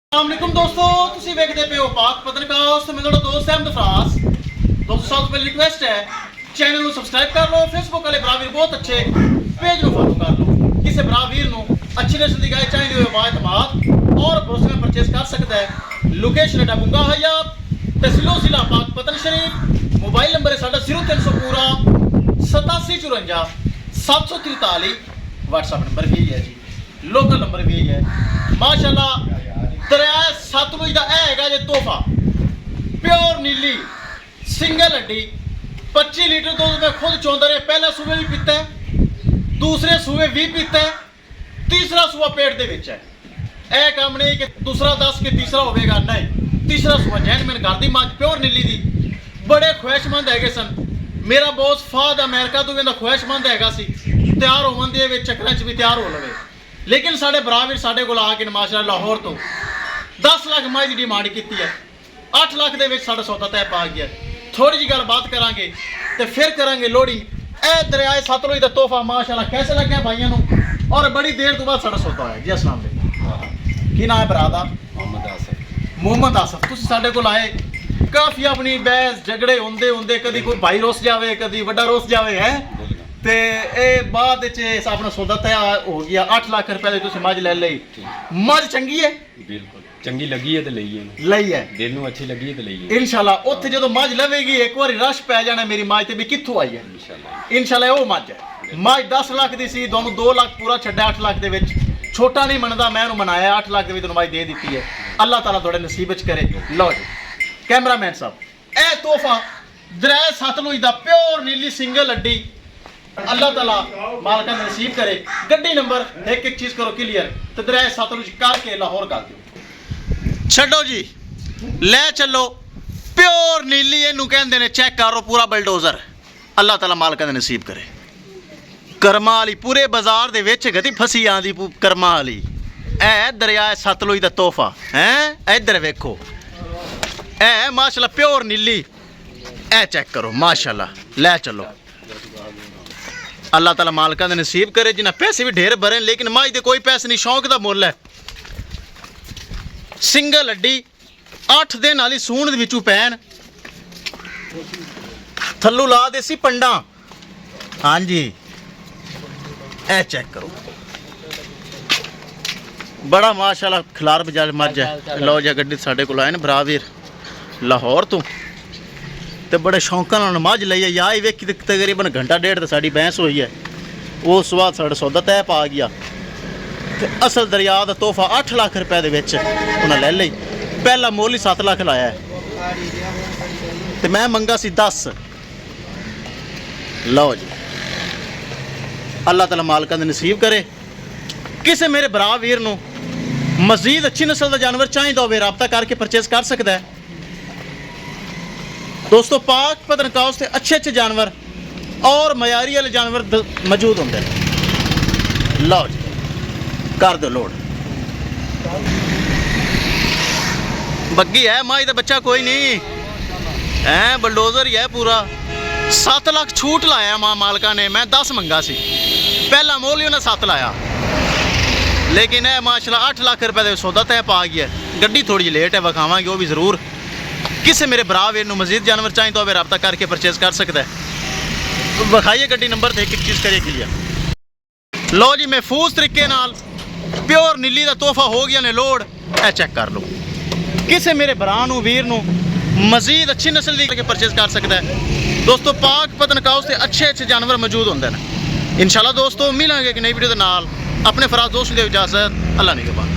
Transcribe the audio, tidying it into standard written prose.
अस्सलामुअलैकुम दोस्तों, तुसी वेखदे पे हो पाक पत्रकार ते मेरा दोस्त अहमद फरास। दोस्तों सबसे पहले रिक्वेस्ट है चैनल ਨੂੰ सब्सक्राइब कर लो, फेसबुक वाले बरावीर बहुत अच्छे पेज ਨੂੰ फॉलो कर लो। किसी बरावीर ਨੂੰ अच्छी नस्ल की गाय चाहिए हो बाएतमाद और भरोसे में परचेज कर सकता है। लोकेशन है बुंगा हयात, तहसीलो जिला पाक पतन शरीफ। मोबाइल नंबर है साडा 0300 पूरा 8754 743। व्हाट्सएप नंबर भी है जी, लोकल नंबर भी है माशाल्लाह। दरिया सतलुज का है जे तोहफा प्योर नीली सिंगल हड्डी 25 लीटर दूध मैं खुद चौंदा रहा। पहला सूबे भी पीता है, दूसरे सूबे भी पीता है, तीसरा सूबा पेट दे विच है। यह काम नहीं कि दूसरा 10 के तीसरा होगा, नहीं, तीसरा सूबा जैन मैंने घर दी मझ प्योर नीली दी। बड़े ख्वाहिशमंद है सन। मेरा बॉस फाद अमेरिका तो भी ख्वाहिशमंद है सी, तैयार होवन दे चक्कर च भी तैयार हो लवे, लेकिन साढ़े बरावीर साढ़े को आके माशाअल्लाह लाहौर तो 10 लाख माई की डिमांड की है। 8 लाख के साढ़ा सौदा तय पा गया। थोड़ी जी गल बात करांगे तो फिर करांगे लोडिंग। ए दरियाए सतलुज का तोहफा माशाअल्लाह कैसे लगे भाइयों को, और बड़ी देर तो बाद साढ़ा सौदा है जी। अस्सलाम वालेकुम, की नाम है भरा दा? मोहम्मद आसफ। तुसीं साडे कोल आए, काफ़ी अपनी बहस झगड़े होंदे होंदे कभी कोई भाई रोस जाए, कभी वड्डा रोस जाए है, ते ए बाद अपना सौदा तय हो गया। 8 लाख रुपए की तुसीं मझ ले लई। मझ चंगी है, बिल्कुल चंगी लगी है तो लई है, दिल नूं अच्छी लगी है तो लई है इंशाल्लाह। उत्थे जो मझ लवेगी एक बार रश पै जाना मेरी मझ ते भी कित्थों आई है इंशाल्लाह। वो मझ है, मझ 10 लाख की सी, दोनों 2 लाख पूरा छड्या 8 लाख दे विच। छोटा नहीं मनदा, मैं उन्हें मनाया 8 लाख की मझ दे दी है। अल्लाह ताला थोड़े नसीब च करे। लो जी कैमरामैन साहब, ए तोहफा दरिया सतलुज दा प्योर नीली सिंगल हड्डी, अल्लाह ताला मालका नसीब करे। गड्डी नंबर एक चीज करो क्लियर, तो दरिया सतलुज करके लाहौर कर दो छो जी, ले चलो। प्योर नीली इनू कहते ने, चेक करो पूरा बलडोजर। अल्लाह ताला मालका दे नसीब करे। कर्मा वाली पूरे बाजार दे विच गति फसी आंदी कर्मा वाली। ए दरिया सतलुज दा तोहफा है, इधर वेखो ए माशाल्लाह प्योर नीली। ए चेक करो माशाल्लाह, ले चलो। अल्लाह ताला मालका दे नसीब करे। जिन्हें पैसे भी ढेर भरे, लेकिन माई दे कोई पैसे नहीं, शौक दा मुल है। सिंगल हड्डी 8 दिन वाली सूण विचू पैन, थल्लू ला दे सी पंडा। हाँ जी ए चेक करो, बड़ा माशाल्लाह खिलार बजाज मझ है। लो जी गड्डी साढ़े को आए न बरावीर लाहौर तो, ते बड़े शौकों नाल मझ लई है। या ही वेखी तकरीबन घंटा डेढ़ तो साड़ी भैंस हुई है। उस बाद साढ़ा सौदा तय पा गया। असल दरिया का तोहफा 8 लाख रुपए दे विच उन्हें ले ली। पहला मोल ही 7 लाख लाया है, तो मैं मंगा सी 10। लो जी अल्लाह ताला मालका दे नसीब करे। किसी मेरे भरा वीर नूं मजीद अच्छी नस्ल का जानवर चाहिए होवे, रब्ता करके परचेज कर सकता है। दोस्तों पाक पतनकाउ से अच्छे अच्छे जानवर और मयारी वाले जानवर मौजूद होंगे। लो जी कर दो लोड। बग्गी है माई का बच्चा कोई नहीं है, बलडोजर ही है पूरा। 7 लाख छूट लाया मां मालका ने, मैं 10 मंगा सी। पहला मोल ही उन्हें 7 लाया, लेकिन है माशाल्लाह 8 लाख रुपए का सौदा तय पा गया। गड्डी थोड़ी जी लेट है, विखावांगे वो भी जरूर। किसी मेरे भरा वीर मजीद जानवर चाहिए तो रब्ता करके परचेज कर सकता है। विखाइए गड्डी नंबर थे, एक चीज़ करिए क्लियर। लो जी महफूज तरीके नाल प्योर नीली का तोहफा हो गया ने लोड। ए चेक कर लो। किसी मेरे भरा वीर मजीद अच्छी नस्ल की करके परचेज कर सकता है। दोस्तों पाक पतनकाउ से अच्छे अच्छे जानवर मौजूद होंगे हैं। इंशाल्लाह दोस्तों मिलेंगे एक नई वीडियो के नाल। अपने फराज दोस्त की इजाजत, अल्लाह निगहबान।